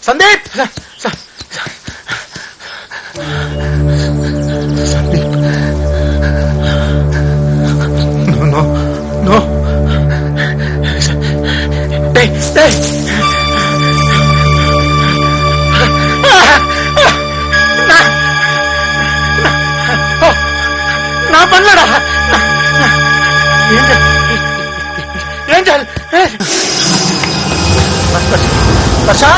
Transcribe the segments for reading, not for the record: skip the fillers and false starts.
Sandeep Sandeep no no டேய் டேய் நான் பண்ணலடா. Angel Varsha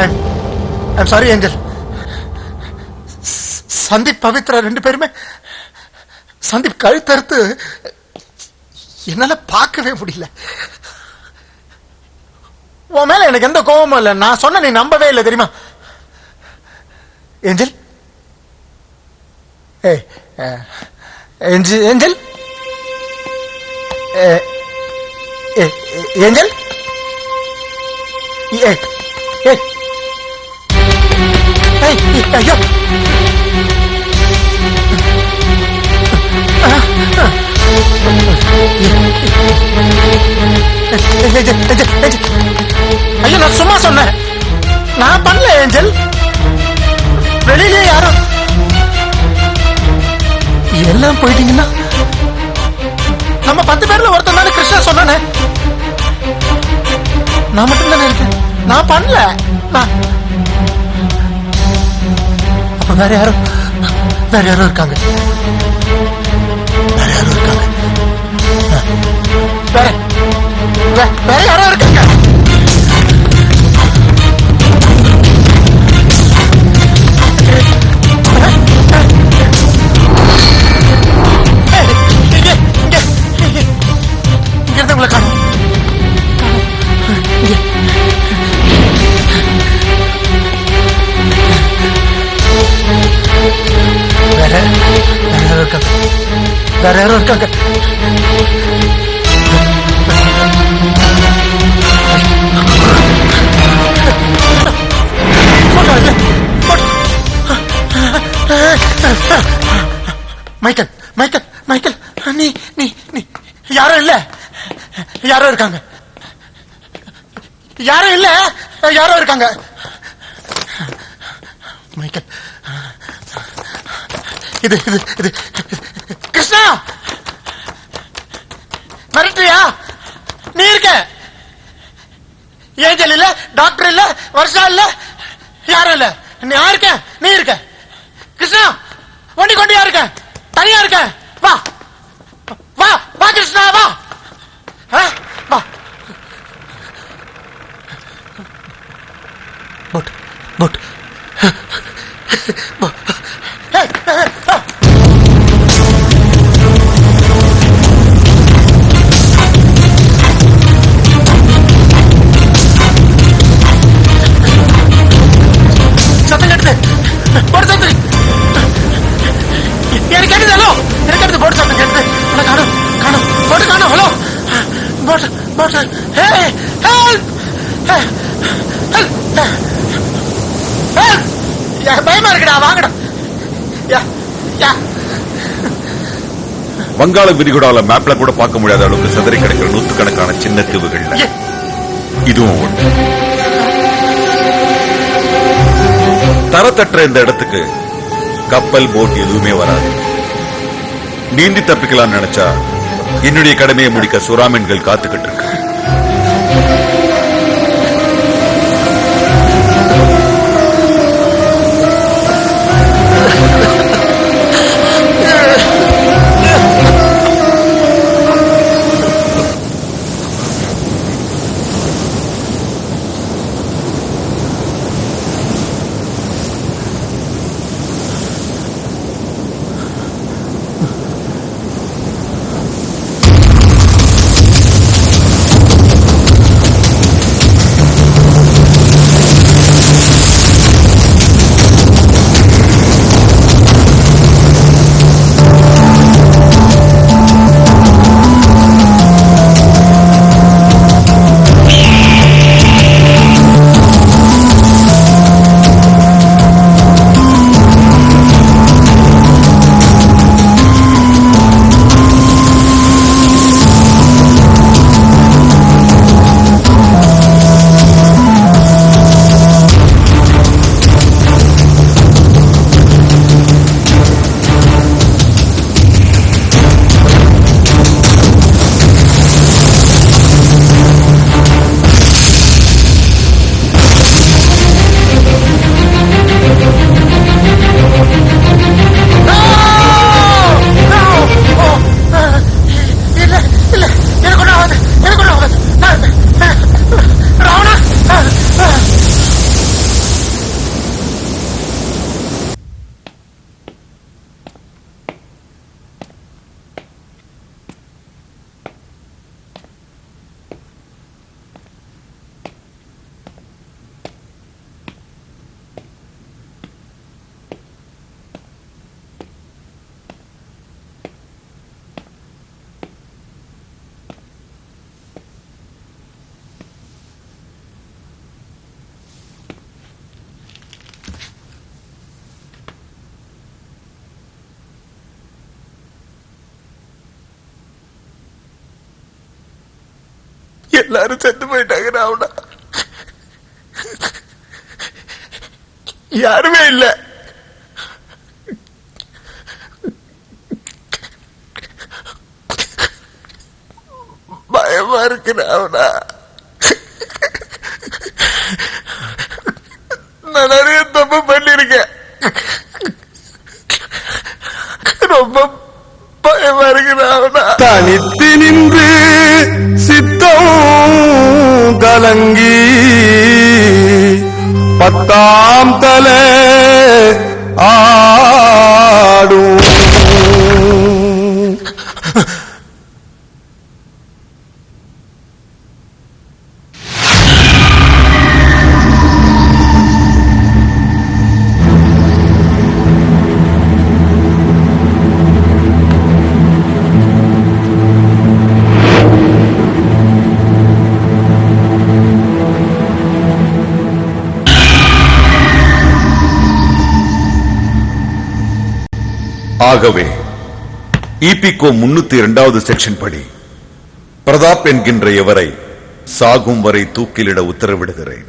I'm sorry Angel. Sandeep Pavithra 2 பேருமே சந்தீப் கழுத்தறுத்து என்னால பார்க்கவே முடியல. உன் மேல எனக்கு எந்த கோபமும் இல்லை. நான் சொன்ன நீ நம்பவே இல்லை தெரியுமா ஏஞ்சல்? ஏஞ்சல் ஏஞ்சல் ஐயோ ஐயோ நான் சும்மா சொன்னேன். நான் பண்ணல ஏஞ்சல். வெளியிலே யாரும் எல்லாம் போயிட்டீங்கன்னா நம்ம 10 பேர்ல ஒருத்தன் தானே கிருஷ்ணா சொன்னானே. நான் மட்டும் தானே இருக்கேன். நான் பண்ணல. அப்ப வேற யாரும் இருக்காங்க. வேற யாரும் இருக்காங்க. வேற யாரோ இருக்காங்க. இங்க இருந்தவங்களை காணும். வேற யாரோ இருக்காங்க. வேற யாரோ இருக்காங்க. மைக்கேல் மைக்கேல் மைக்கேல் நீ நீ நீ யாரும் இல்ல. யாரோ இருக்காங்க. யாரும் இல்ல. யாரோ இருக்காங்க. மைக்கேல் இது இது இது கிருஷ்ணா மிரட்டுறியா? நீ இருக்க. ஏஞ்சல் இல்ல, டாக்டர் இல்ல, வருஷா இல்ல, யாரும் இல்ல. நான் இருக்க. நீ இருக்க. கிருஷ்ணா ஒண்டி கொண்டியா இருக்க. தனியா இருக்க. வா வா வா கிருஷ்ணா வா வா. போட் போட் சத்தம் கட்டுது. போட் சத்தம் எனக்கு கேட்டது. ஹலோ எனக்கு கேட்டது. போட் சத்தம் கேட்டது. காணும் காணும் போட்டு காணும். ஹலோ போட் போட் ஹே ஹெல்ப் பயமா இருக்குடா. வாங்கடா. வங்காள விரிகுடால மேப்ல கூட பார்க்க முடியாத அளவுக்கு சிதறி கிடக்கிற 100கணக்கான சின்ன தீவுகள்ல இதுவும் ஒன்று. தரத்தற்ற இந்த இடத்துக்கு கப்பல் போட் எதுவுமே வராது. நீந்தி தப்பிக்கலாம் நினைச்சா என்னுடைய கடமையை முடிக்க சுறாமீன்கள் காத்துக்கிட்டு இருக்கு. எல்லாரும் செத்து போயிட்டாங்க ராவணா. யாருமே இல்ல. பயமா இருக்கு ராவணா. நான் நிறைய தப்பு பண்ணிருக்கேன். ரொம்ப பயமா இருக்கு ராவணா. தனித்து நின்று சித்தம் கலங்கி பத்தாம் தலை ஆடும். ஆகவே இபிகோ 302வது செக்ஷன் படி பிரதாப் என்கின்ற எவரை சாகும் வரை தூக்கிலிட உத்தரவிடுகிறேன்.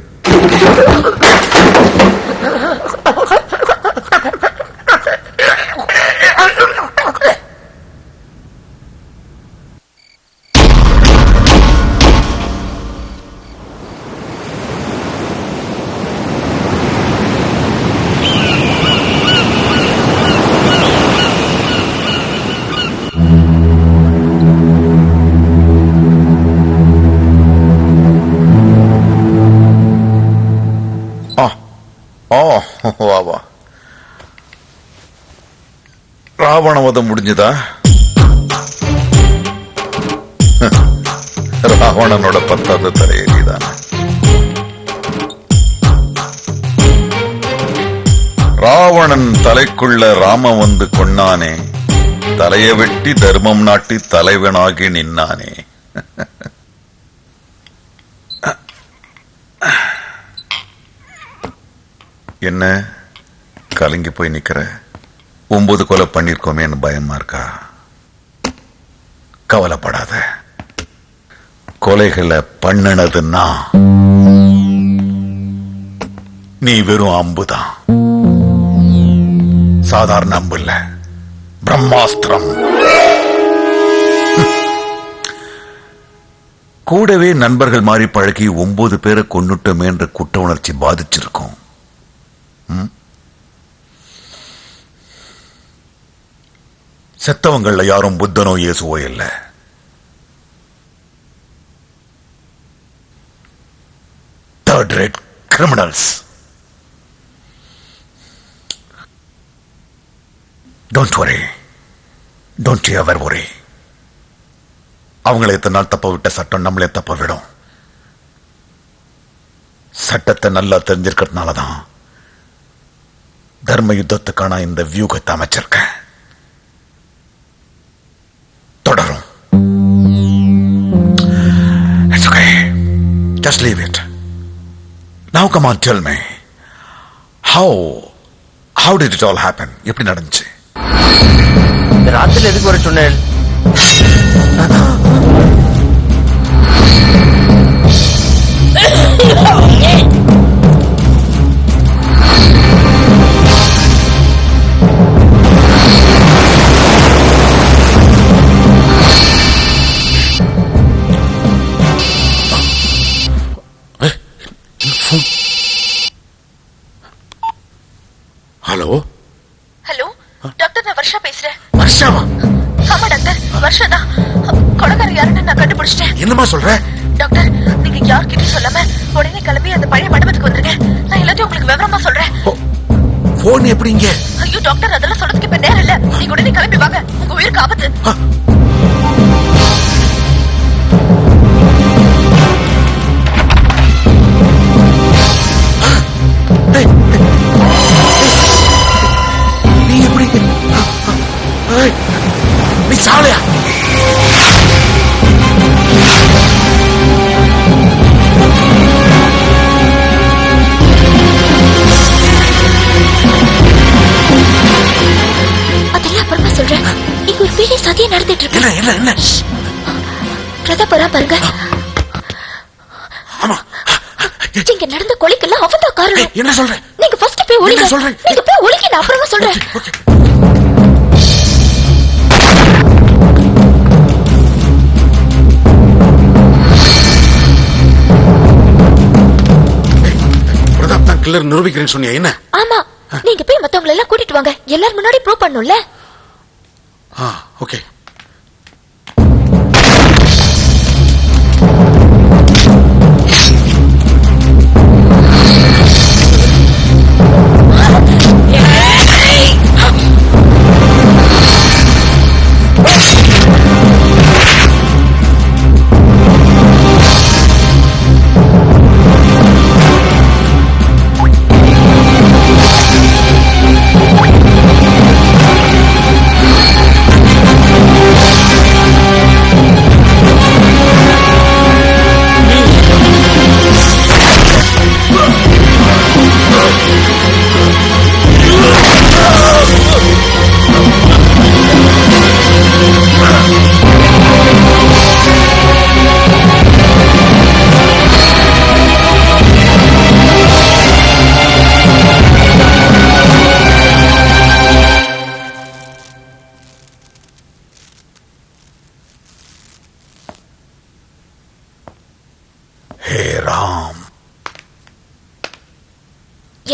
ராவணவதம் முடிஞ்சதா? ராவணனோட 10வது தலையடிதான். ராவணன் தலைக்குள்ள ராம வந்து கொன்னானே, தலைய வெட்டி தர்மம் நாட்டி தலைவனாகி நின்னானே. என்ன கலங்கி போய் நிக்கிற? 9 கொலை பண்ணிருக்கோமேன்னு பயமா இருக்கா? கவலைப்படாத. கொலைகளை பண்ணினதுன்னா நீ வெறும் அம்புதான். சாதாரண அம்பு இல்ல, பிரம்மாஸ்திரம். கூடவே நண்பர்கள் மாறி பழகி 9 பேரை கொன்னுட்டோமே என்ற குற்ற உணர்ச்சி பாதிச்சிருக்கும். செத்தவங்கள்ல யாரும் புத்தனோ இயேசுவோ இல்ல. Third rate criminals. Don't worry, don't ever worry. அவங்களை எத்தனை நாள் தப்ப விட்ட சட்டம் நம்மளே தப்ப விடும். சட்டத்தை நல்லா தெரிஞ்சிருக்கிறதுனாலதான் தர்ம யுத்தத்துக்கான இந்த வியூகத்தை அமைச்சிருக்கேன். தொடரும். It's okay. Just leave it. Now come on, tell me. How did it all happen? எப்படி நடந்துச்சு? ராத்திரி எதுக்கு வர சொன்னேன்? ஹலோ ஹலோ டாக்டர், நான் வர்ஷா பேசுறேன். வர்ஷாவா? ஆமா டாக்டர், வர்ஷா தான். கொலைகார யாருன்னு நான் கண்டுபிடிச்சிட்டேன். என்னமா சொல்ற? டாக்டர், நீங்க யார்கிட்டயும் சொல்லாம உடனே கிளம்பி அந்த பழைய மண்டபத்துக்கு வந்துருங்க. நான் எல்லாத்தையும் உங்களுக்கு விவரமா சொல்றேன். போன் எப்படிங்க? ஐயோ டாக்டர், அதெல்லாம் சொல்றதுக்கு இப்ப நேரம் இல்ல. நீங்க உடனே கிளம்பி வாங்க, உங்க உயிருக்கு ஆபத்து. நீ எப்படி? நீ சாலையா? அதெல்லாம் அப்புறமா சொல்றேன். இங்க ஒரு பெரிய சதியை நடந்துட்டு இருக்கு. என்ன என்ன என்ன? பிரதாப் வரா பாருங்க. சொல்லணும். என்ன சொல்ற? நீங்க ஃபர்ஸ்ட் போய் ஒளிங்க. சொல்றேன். நீங்க போய் ஒளிங்க, நான் அப்புறமா சொல்றேன். பிரதாப் தான் கில்லர் நிரூபிக்கிறேன்னு சொன்னியா? என்ன? ஆமா, நீங்க போய் மத்தவங்க எல்லாம் கூட்டிட்டு வாங்க. எல்லாரும் முன்னாடி ப்ரூவ் பண்ணணும்ல. ஓகே.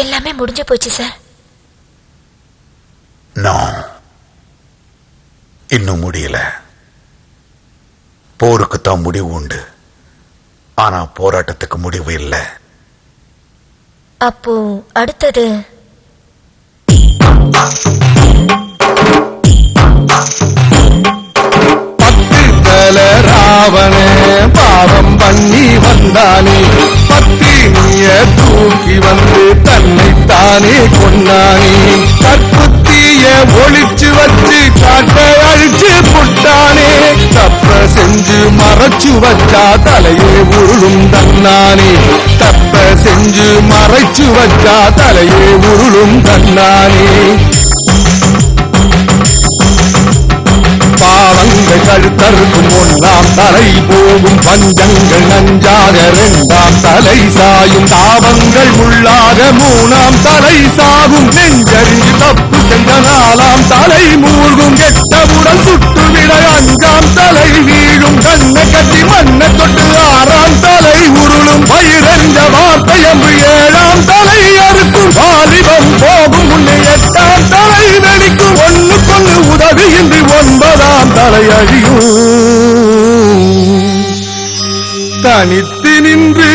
எல்லாமே முடிஞ்சு போச்சு சார். இன்னும் முடியல. போருக்குத்தான் முடிவு உண்டு, ஆனா போராட்டத்துக்கு முடிவு இல்லை. அப்போ அடுத்தது ராவண பாவம் பண்ணி வந்தானே, பத்தினிய தூக்கி வந்து தன்னைத்தானே கொண்டானே, கற்புத்திய ஒளிச்சு வச்சு காட்டை அழிச்சு புட்டானே, தப்ப செஞ்சு மறைச்சு வச்சா தலையே உருளும் தன்னானே, தப்ப செஞ்சு மறைச்சு வச்சா தலையே உருளும் தன்னானே. பாவங்கள் கழுத்தறுக்கும் ஒன்றாம் தலை போகும், பஞ்சங்கள் நஞ்சாக இரண்டாம் தலை சாயும், தாவங்கள் உள்ளாக மூணாம் தலை சாகும், நெஞ்சறிஞ்சு தப்பு சென்ற நாலாம் தலை மூழ்கும், கெட்டவுடன் சுட்டுவிட அஞ்சாம் தலை வீழும், கண்ணை கட்டி மண்ணை தொட்டு ஆறாம் தலை உருளும், பயிரஞ்ச வார்த்தை என்று ஏழாம் தலை அறுக்கும், வாலிபம் போகும் முன்னே எட்டாம் தலை வெடிக்கும், ஒண்ணுக்கொன்னு உதவியின்றி ஒன்பதாம் தலை அழியும். தனித்து நின்று